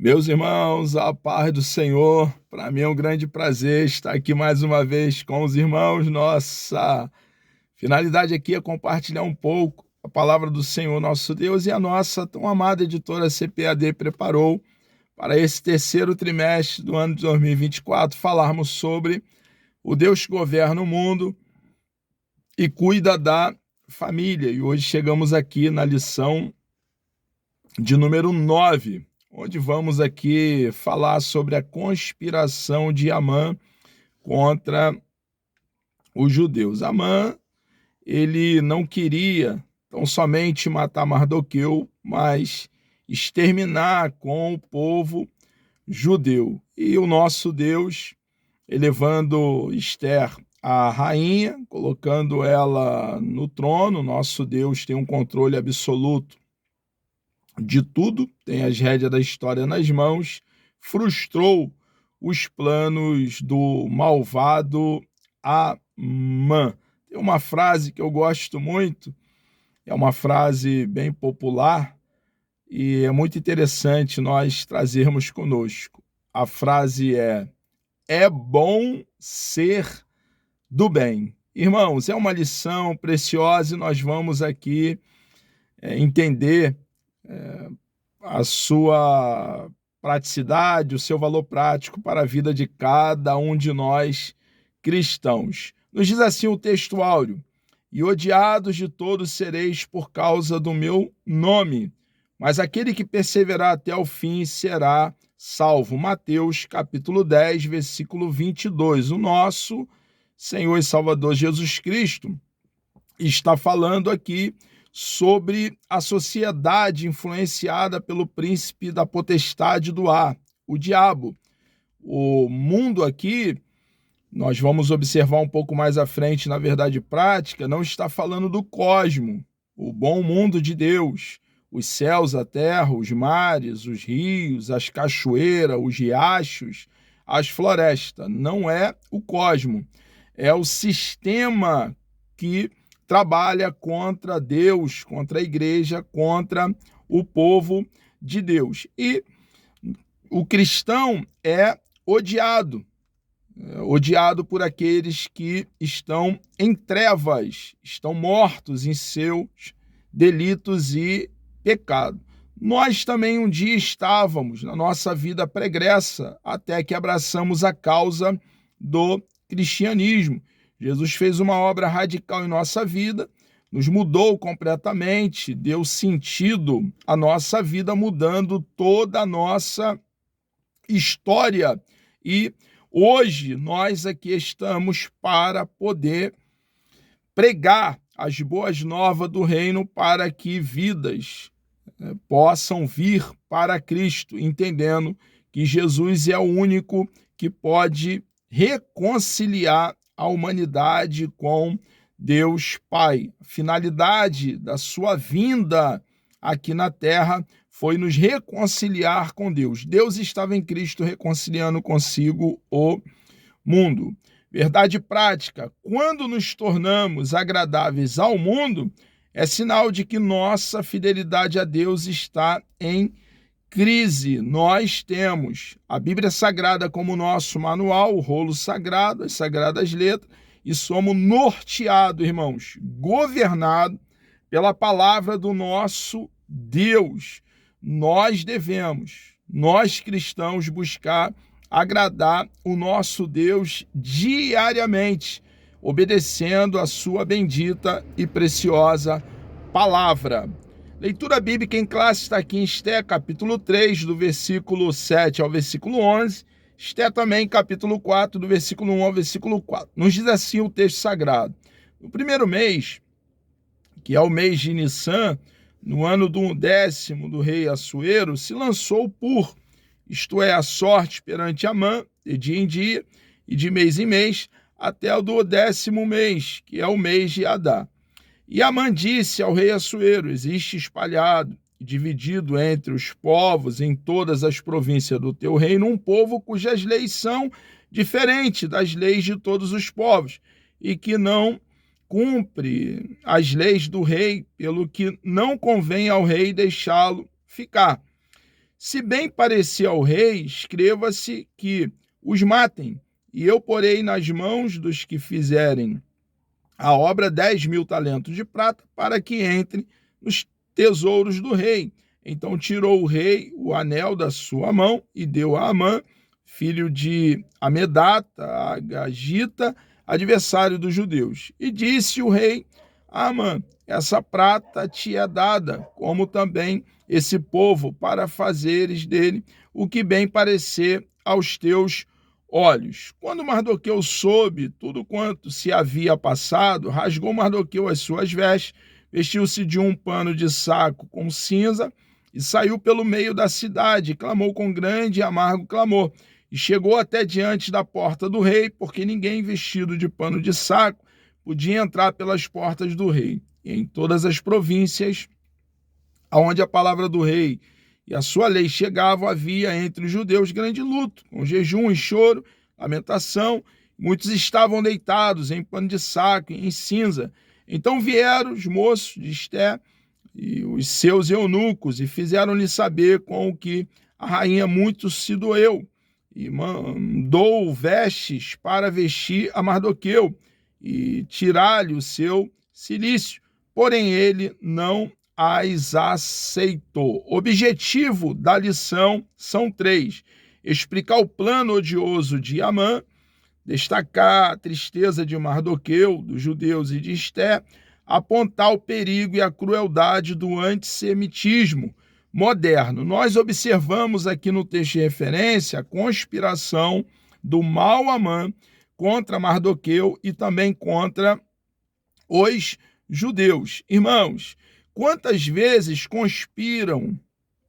Meus irmãos, a paz do Senhor, para mim é um grande prazer estar aqui mais uma vez com os irmãos. Nossa finalidade aqui é compartilhar um pouco a palavra do Senhor nosso Deus, e a nossa tão amada editora CPAD preparou para esse terceiro trimestre do ano de 2024 falarmos sobre o Deus que governa o mundo e cuida da família. E hoje chegamos aqui na lição de número 9, onde vamos aqui falar sobre a conspiração de Amã contra os judeus. Amã, ele não queria tão somente matar Mardoqueu, mas exterminar com o povo judeu. E o nosso Deus, elevando Ester a rainha, colocando ela no trono, nosso Deus tem um controle absoluto de tudo, tem as rédeas da história nas mãos, frustrou os planos do malvado Amã. Tem uma frase que eu gosto muito, é uma frase bem popular e é muito interessante nós trazermos conosco. A frase é bom ser do bem. Irmãos, é uma lição preciosa e nós vamos aqui entender a sua praticidade, o seu valor prático para a vida de cada um de nós cristãos. Nos diz assim o texto áureo: e odiados de todos sereis por causa do meu nome, mas aquele que perseverar até o fim será salvo. Mateus capítulo 10, versículo 22. O nosso Senhor e Salvador Jesus Cristo está falando aqui sobre a sociedade influenciada pelo príncipe da potestade do ar, o diabo. O mundo aqui, nós vamos observar um pouco mais à frente, na verdade prática, não está falando do cosmo, o bom mundo de Deus, os céus, a terra, os mares, os rios, as cachoeiras, os riachos, as florestas. Não é o cosmo, é o sistema que trabalha contra Deus, contra a igreja, contra o povo de Deus. E o cristão é odiado por aqueles que estão em trevas, estão mortos em seus delitos e pecados. Nós também um dia estávamos na nossa vida pregressa, até que abraçamos a causa do cristianismo. Jesus fez uma obra radical em nossa vida, nos mudou completamente, deu sentido à nossa vida, mudando toda a nossa história. E hoje nós aqui estamos para poder pregar as boas novas do reino para que vidas possam vir para Cristo, entendendo que Jesus é o único que pode reconciliar a humanidade com Deus Pai. A finalidade da sua vinda aqui na terra foi nos reconciliar com Deus. Deus estava em Cristo reconciliando consigo o mundo. Verdade prática: quando nos tornamos agradáveis ao mundo, é sinal de que nossa fidelidade a Deus está em crise. Nós temos a Bíblia Sagrada como nosso manual, o rolo sagrado, as sagradas letras, e somos norteados, irmãos, governados pela palavra do nosso Deus. Nós devemos, nós cristãos, buscar agradar o nosso Deus diariamente, obedecendo a sua bendita e preciosa palavra. Leitura bíblica em classe está aqui em Esté, capítulo 3, do versículo 7 ao versículo 11. Esté também, capítulo 4, do versículo 1 ao versículo 4. Nos diz assim o texto sagrado: no primeiro mês, que é o mês de Nissan, no ano do 10º do rei Assuero, se lançou o pur, isto é, a sorte perante Amã, de dia em dia e de mês em mês, até o do 10º mês, que é o mês de Adá. E Amã disse ao rei Assuero: existe espalhado e dividido entre os povos em todas as províncias do teu reino um povo cujas leis são diferentes das leis de todos os povos, e que não cumpre as leis do rei, pelo que não convém ao rei deixá-lo ficar. Se bem parecer ao rei, escreva-se que os matem, e eu porei nas mãos dos que fizerem a obra 10.000 talentos de prata, para que entre nos tesouros do rei. Então tirou o rei o anel da sua mão e deu a Amã, filho de Amedata, a Agagita, adversário dos judeus. E disse o rei a Amã: essa prata te é dada, como também esse povo, para fazeres dele o que bem parecer aos teus olhos. Quando Mardoqueu soube tudo quanto se havia passado, rasgou Mardoqueu as suas vestes, vestiu-se de um pano de saco com cinza e saiu pelo meio da cidade, e clamou com grande e amargo clamor, e chegou até diante da porta do rei, porque ninguém vestido de pano de saco podia entrar pelas portas do rei. E em todas as províncias aonde a palavra do rei e a sua lei chegavam, havia entre os judeus grande luto, com jejum e choro, lamentação. Muitos estavam deitados em pano de saco, em cinza. Então vieram os moços de Esté e os seus eunucos e fizeram-lhe saber com o que a rainha muito se doeu, e mandou vestes para vestir a Mardoqueu e tirar-lhe o seu cilício. Porém ele não as aceitou. O objetivo da lição são 3: explicar o plano odioso de Amã, destacar a tristeza de Mardoqueu, dos judeus e de Esté, apontar o perigo e a crueldade do antissemitismo moderno. Nós observamos aqui no texto de referência a conspiração do mau Amã contra Mardoqueu e também contra os judeus. Irmãos, quantas vezes conspiram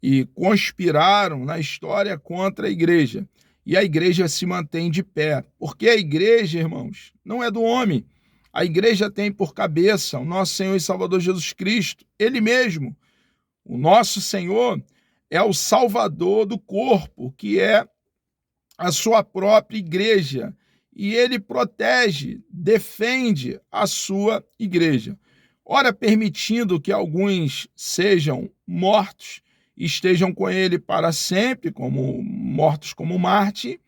e conspiraram na história contra a igreja? E a igreja se mantém de pé. Porque a igreja, irmãos, não é do homem. A igreja tem por cabeça o nosso Senhor e Salvador Jesus Cristo. Ele mesmo, o nosso Senhor, é o Salvador do corpo, que é a sua própria igreja. E ele protege, defende a sua igreja. Ora, permitindo que alguns sejam mortos e estejam com ele para sempre, como mortos como Marte,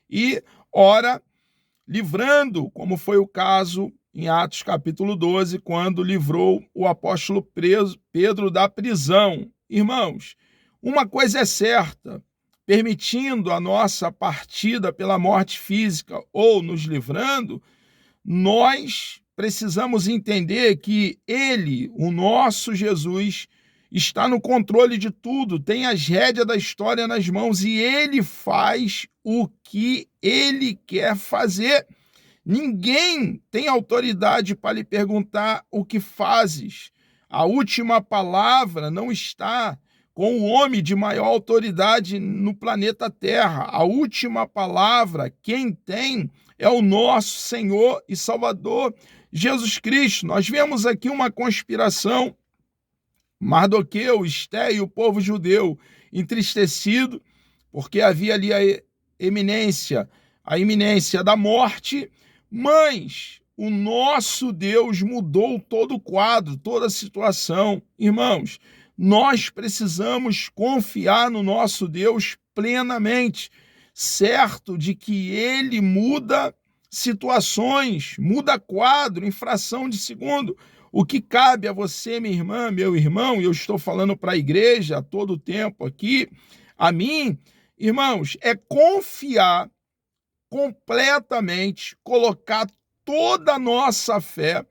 e ora, livrando, como foi o caso em Atos capítulo 12, quando livrou o apóstolo Pedro da prisão. Irmãos, uma coisa é certa: permitindo a nossa partida pela morte física ou nos livrando, nós precisamos entender que ele, o nosso Jesus, está no controle de tudo, tem as rédeas da história nas mãos e ele faz o que ele quer fazer. Ninguém tem autoridade para lhe perguntar o que fazes. A última palavra não está com o homem de maior autoridade no planeta Terra. A última palavra, quem tem, é o nosso Senhor e Salvador Jesus Cristo. Nós vemos aqui uma conspiração. Mardoqueu, Esté e o povo judeu entristecido, porque havia ali a iminência da morte, mas o nosso Deus mudou todo o quadro, toda a situação. Irmãos, nós precisamos confiar no nosso Deus plenamente, certo de que ele muda situações, muda quadro em fração de segundo. O que cabe a você, minha irmã, meu irmão, e eu estou falando para a igreja a todo tempo aqui, a mim, irmãos, é confiar completamente, colocar toda a nossa fé,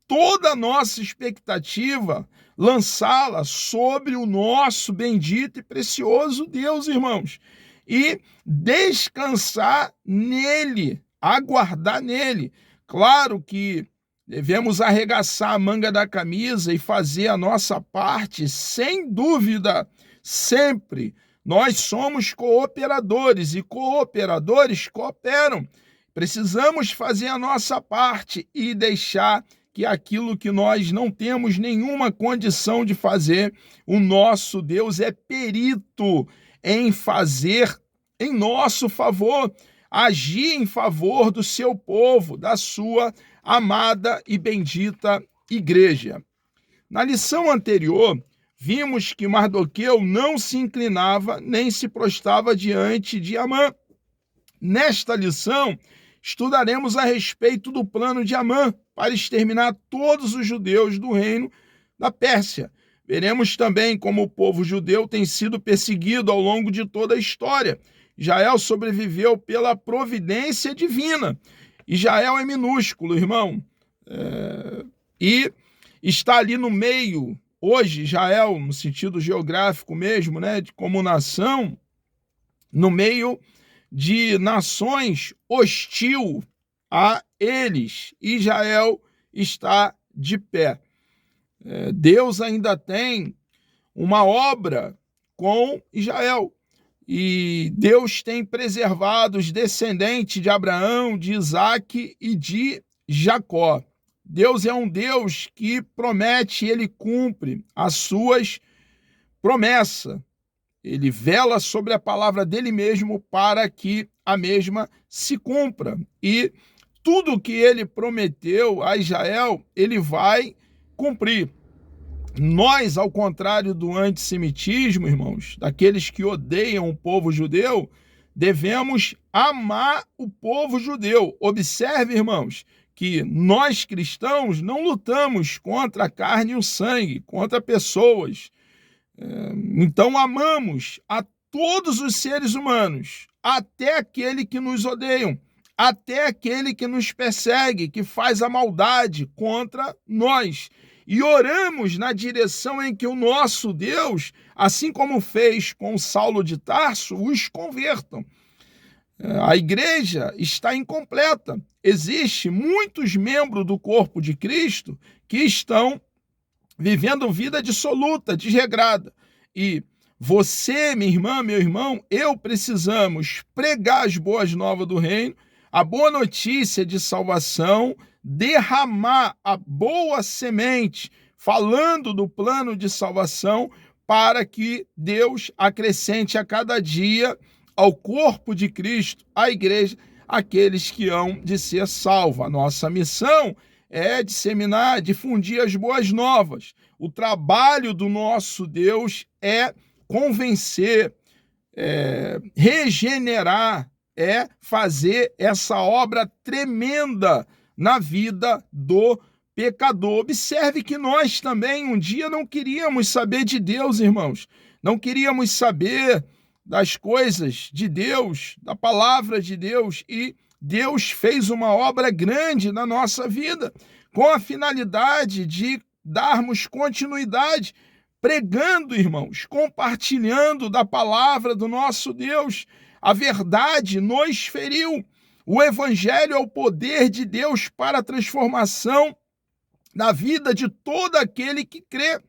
toda a nossa expectativa, lançá-la sobre o nosso bendito e precioso Deus, irmãos, e descansar nele, aguardar nele. Claro que devemos arregaçar a manga da camisa e fazer a nossa parte, sem dúvida, sempre. Nós somos cooperadores e cooperadores cooperam. Precisamos fazer a nossa parte e deixar que aquilo que nós não temos nenhuma condição de fazer, o nosso Deus é perito em fazer em nosso favor, agir em favor do seu povo, da sua amada e bendita igreja. Na lição anterior, vimos que Mardoqueu não se inclinava nem se prostrava diante de Amã. Nesta lição, estudaremos a respeito do plano de Amã para exterminar todos os judeus do reino da Pérsia. Veremos também como o povo judeu tem sido perseguido ao longo de toda a história. Israel sobreviveu pela providência divina. Israel é minúsculo, irmão, e está ali no meio. Hoje, Israel, no sentido geográfico mesmo, né, como nação, no meio de nações hostil a eles. Israel está de pé. Deus ainda tem uma obra com Israel. E Deus tem preservado os descendentes de Abraão, de Isaque e de Jacó. Deus é um Deus que promete, ele cumpre as suas promessas. Ele vela sobre a palavra dele mesmo para que a mesma se cumpra. E tudo que ele prometeu a Israel, ele vai cumprir. Nós, ao contrário do antissemitismo, irmãos, daqueles que odeiam o povo judeu, devemos amar o povo judeu. Observe, irmãos, que nós cristãos não lutamos contra a carne e o sangue, contra pessoas. Então amamos a todos os seres humanos, até aquele que nos odeiam, até aquele que nos persegue, que faz a maldade contra nós. E oramos na direção em que o nosso Deus, assim como fez com Saulo de Tarso, os convertam. A igreja está incompleta. Existem muitos membros do corpo de Cristo que estão vivendo vida dissoluta, desregrada. E você, minha irmã, meu irmão, eu precisamos pregar as boas novas do reino, a boa notícia de salvação, derramar a boa semente, falando do plano de salvação, para que Deus acrescente a cada dia ao corpo de Cristo, à igreja, aqueles que hão de ser salvos. A nossa missão é disseminar, difundir as boas novas. O trabalho do nosso Deus é convencer, regenerar, é fazer essa obra tremenda na vida do pecador. Observe que nós também um dia não queríamos saber de Deus, irmãos. Não queríamos saber das coisas de Deus, da palavra de Deus, e Deus fez uma obra grande na nossa vida, com a finalidade de darmos continuidade, pregando, irmãos, compartilhando da palavra do nosso Deus. A verdade nos feriu. O evangelho é o poder de Deus para a transformação da vida de todo aquele que crê.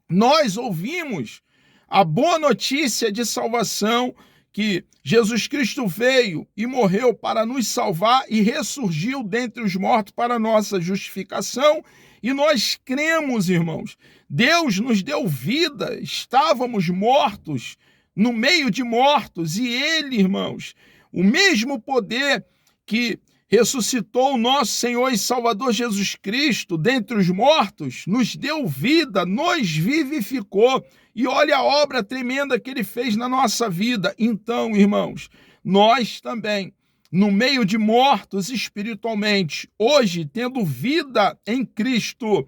Nós ouvimos a boa notícia de salvação, que Jesus Cristo veio e morreu para nos salvar e ressurgiu dentre os mortos para a nossa justificação, e nós cremos, irmãos. Deus nos deu vida, estávamos mortos, no meio de mortos, e ele, irmãos, o mesmo poder que ressuscitou o nosso Senhor e Salvador Jesus Cristo dentre os mortos, nos deu vida, nos vivificou. E olha a obra tremenda que ele fez na nossa vida. Então, irmãos, nós também, no meio de mortos espiritualmente, hoje tendo vida em Cristo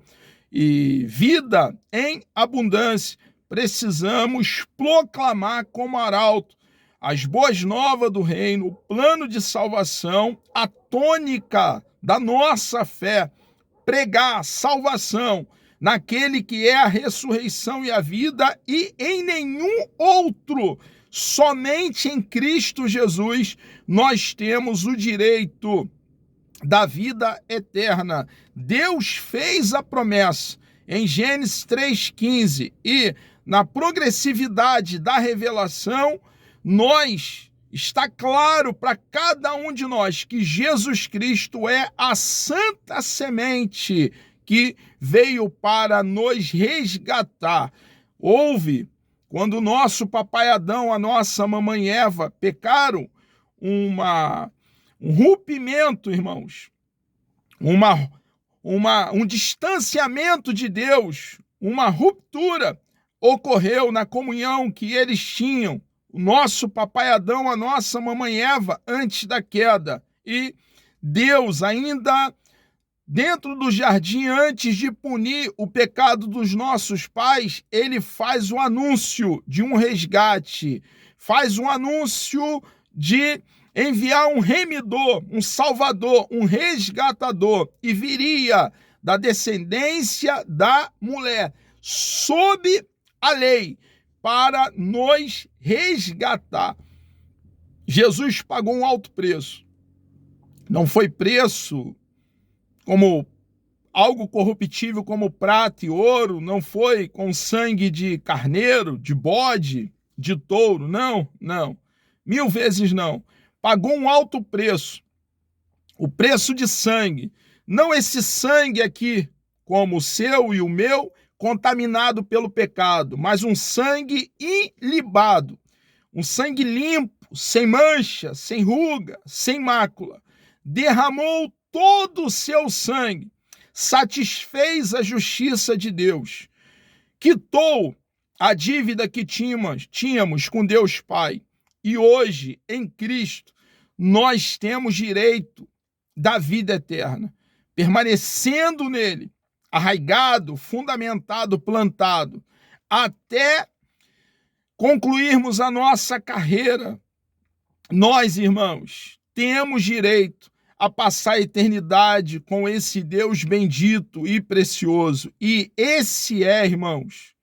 e vida em abundância, precisamos proclamar como arauto as boas novas do reino, o plano de salvação, a tônica da nossa fé, pregar salvação naquele que é a ressurreição e a vida, e em nenhum outro, somente em Cristo Jesus, nós temos o direito da vida eterna. Deus fez a promessa em Gênesis 3,15, e na progressividade da revelação, está claro para cada um de nós que Jesus Cristo é a santa semente que veio para nos resgatar. Houve, quando o nosso papai Adão, a nossa mamãe Eva pecaram, um rompimento, irmãos, um distanciamento de Deus, uma ruptura. ocorreu na comunhão que eles tinham, o nosso papai Adão, a nossa mamãe Eva, antes da queda. E Deus, ainda dentro do jardim, antes de punir o pecado dos nossos pais, ele faz o anúncio de um resgate, faz um anúncio de enviar um remidor, um salvador, um resgatador, e viria da descendência da mulher, sob a lei, para nos resgatar. Jesus pagou um alto preço. Não foi preço como algo corruptível como prata e ouro, não foi com sangue de carneiro, de bode, de touro, não. 1000 vezes não. Pagou um alto preço, o preço de sangue. Não esse sangue aqui, como o seu e o meu, contaminado pelo pecado, mas um sangue ilibado, um sangue limpo, sem mancha, sem ruga, sem mácula. Derramou todo o seu sangue, satisfez a justiça de Deus, quitou a dívida que tínhamos com Deus Pai. E hoje, em Cristo, nós temos direito da vida eterna, permanecendo nele, arraigado, fundamentado, plantado, até concluirmos a nossa carreira. Nós, irmãos, temos direito a passar a eternidade com esse Deus bendito e precioso. E esse é, irmãos,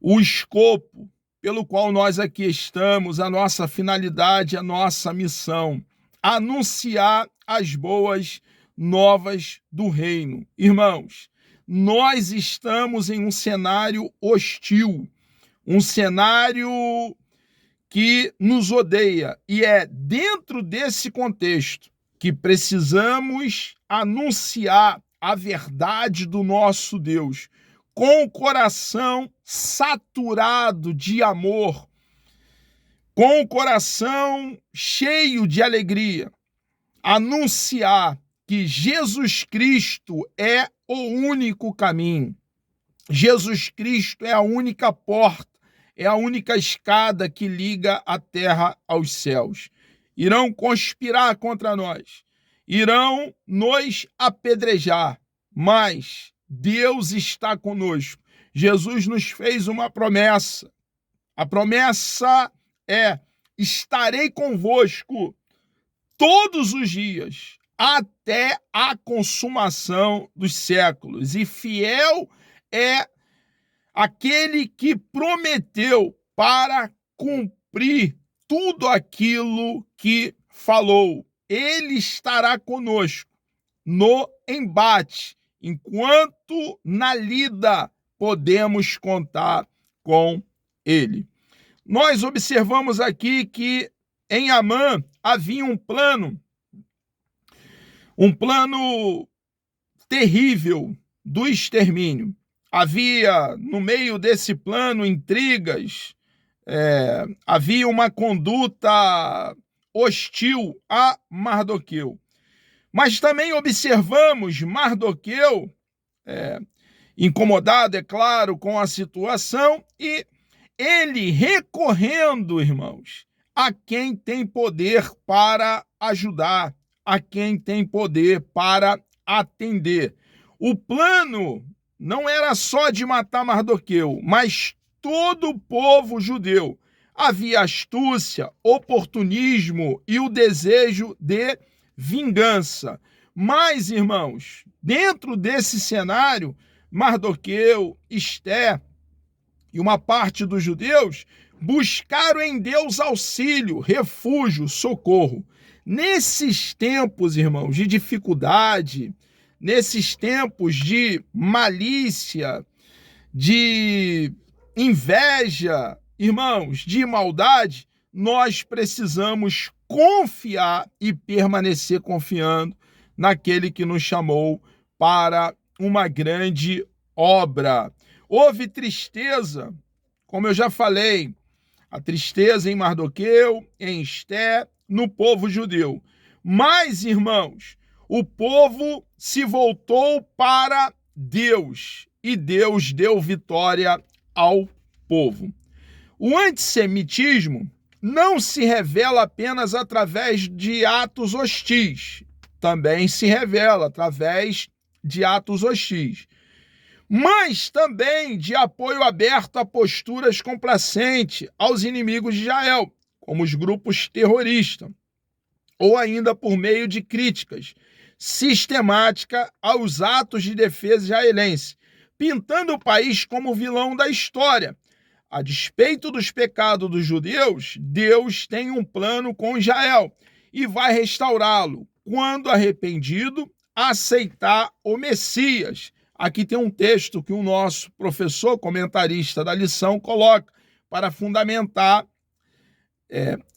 o escopo pelo qual nós aqui estamos, a nossa finalidade, a nossa missão: anunciar as boas novas do reino. Irmãos, nós estamos em um cenário hostil, um cenário que nos odeia, e é dentro desse contexto que precisamos anunciar a verdade do nosso Deus, com o coração saturado de amor, com o coração cheio de alegria, anunciar que Jesus Cristo é o único caminho, Jesus Cristo é a única porta, é a única escada que liga a terra aos céus. Irão conspirar contra nós, irão nos apedrejar, mas Deus está conosco. Jesus nos fez uma promessa. A promessa é: estarei convosco todos os dias, até a consumação dos séculos. E fiel é aquele que prometeu para cumprir tudo aquilo que falou. Ele estará conosco no embate, enquanto na lida podemos contar com ele. Nós observamos aqui que em Amã havia um plano terrível do extermínio. Havia no meio desse plano intrigas, havia uma conduta hostil a Mardoqueu. Mas também observamos Mardoqueu, incomodado, é claro, com a situação, e ele recorrendo, irmãos, a quem tem poder para ajudar, a quem tem poder para atender. O plano não era só de matar Mardoqueu, mas todo o povo judeu. Havia astúcia, oportunismo e o desejo de vingança. Mas, irmãos, dentro desse cenário, Mardoqueu, Esté e uma parte dos judeus buscaram em Deus auxílio, refúgio, socorro. Nesses tempos, irmãos, de dificuldade, nesses tempos de malícia, de inveja, irmãos, de maldade, nós precisamos confiar e permanecer confiando naquele que nos chamou para uma grande obra. Houve tristeza, como eu já falei, a tristeza em Mardoqueu, em Esté, no povo judeu. Mas, irmãos, o povo se voltou para Deus e Deus deu vitória ao povo. O antissemitismo não se revela apenas através de atos hostis, também se revela através de atos hostis, mas também de apoio aberto a posturas complacentes aos inimigos de Israel, como os grupos terroristas, ou ainda por meio de críticas sistemáticas aos atos de defesa israelense, pintando o país como vilão da história. A despeito dos pecados dos judeus, Deus tem um plano com Israel e vai restaurá-lo quando arrependido aceitar o Messias. Aqui tem um texto que o nosso professor comentarista da lição coloca para fundamentar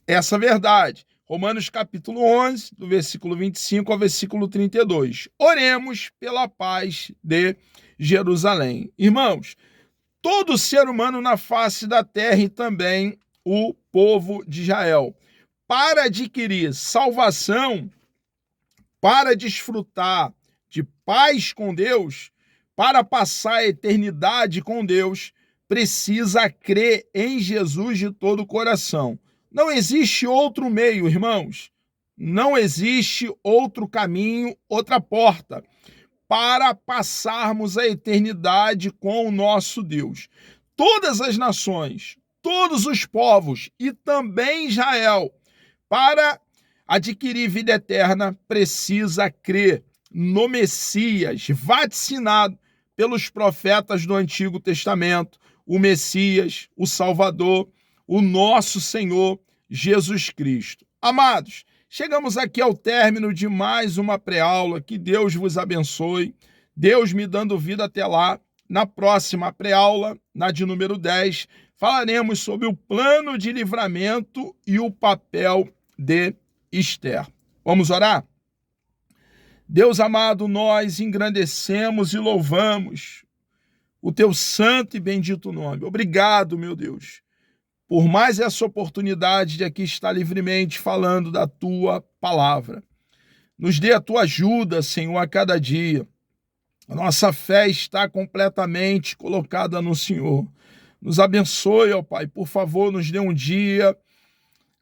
essa verdade. Romanos capítulo 11, do versículo 25 ao versículo 32. Oremos pela paz de Jerusalém. Irmãos, todo ser humano na face da terra e também o povo de Israel, para adquirir salvação, para desfrutar de paz com Deus, para passar a eternidade com Deus, precisa crer em Jesus de todo o coração. Não existe outro meio, irmãos. Não existe outro caminho, outra porta para passarmos a eternidade com o nosso Deus. Todas as nações, todos os povos e também Israel, para adquirir vida eterna, precisa crer no Messias, vaticinado pelos profetas do Antigo Testamento, o Messias, o Salvador, o nosso Senhor Jesus Cristo. Amados, chegamos aqui ao término de mais uma pré-aula. Que Deus vos abençoe. Deus me dando vida até lá. Na próxima pré-aula, na de número 10, falaremos sobre o plano de livramento e o papel de Esther. Vamos orar? Deus amado, nós engrandecemos e louvamos o teu santo e bendito nome. Obrigado, meu Deus, por mais essa oportunidade de aqui estar livremente falando da tua palavra. Nos dê a tua ajuda, Senhor, a cada dia. A nossa fé está completamente colocada no Senhor. Nos abençoe, ó Pai. Por favor, nos dê um dia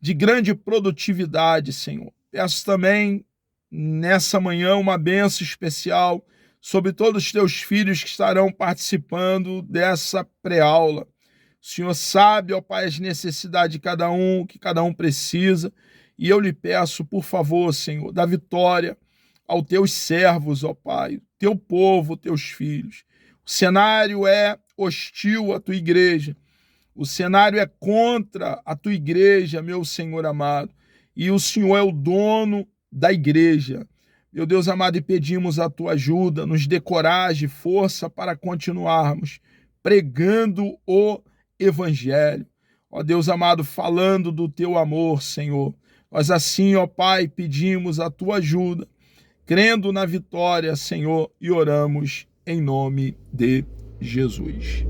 de grande produtividade, Senhor. Peço também, nessa manhã, uma bênção especial sobre todos os teus filhos que estarão participando dessa pré-aula. O Senhor sabe, ó Pai, as necessidades de cada um, o que cada um precisa. E eu lhe peço, por favor, Senhor, dá vitória aos teus servos, ó Pai, teu povo, teus filhos. O cenário é hostil à tua igreja. O cenário é contra a tua igreja, meu Senhor amado. E o Senhor é o dono da igreja. Meu Deus amado, e pedimos a tua ajuda, nos dê coragem e força para continuarmos pregando o Evangelho. Ó Deus amado, falando do teu amor, Senhor. Nós assim, ó Pai, pedimos a tua ajuda, crendo na vitória, Senhor, e oramos em nome de Jesus.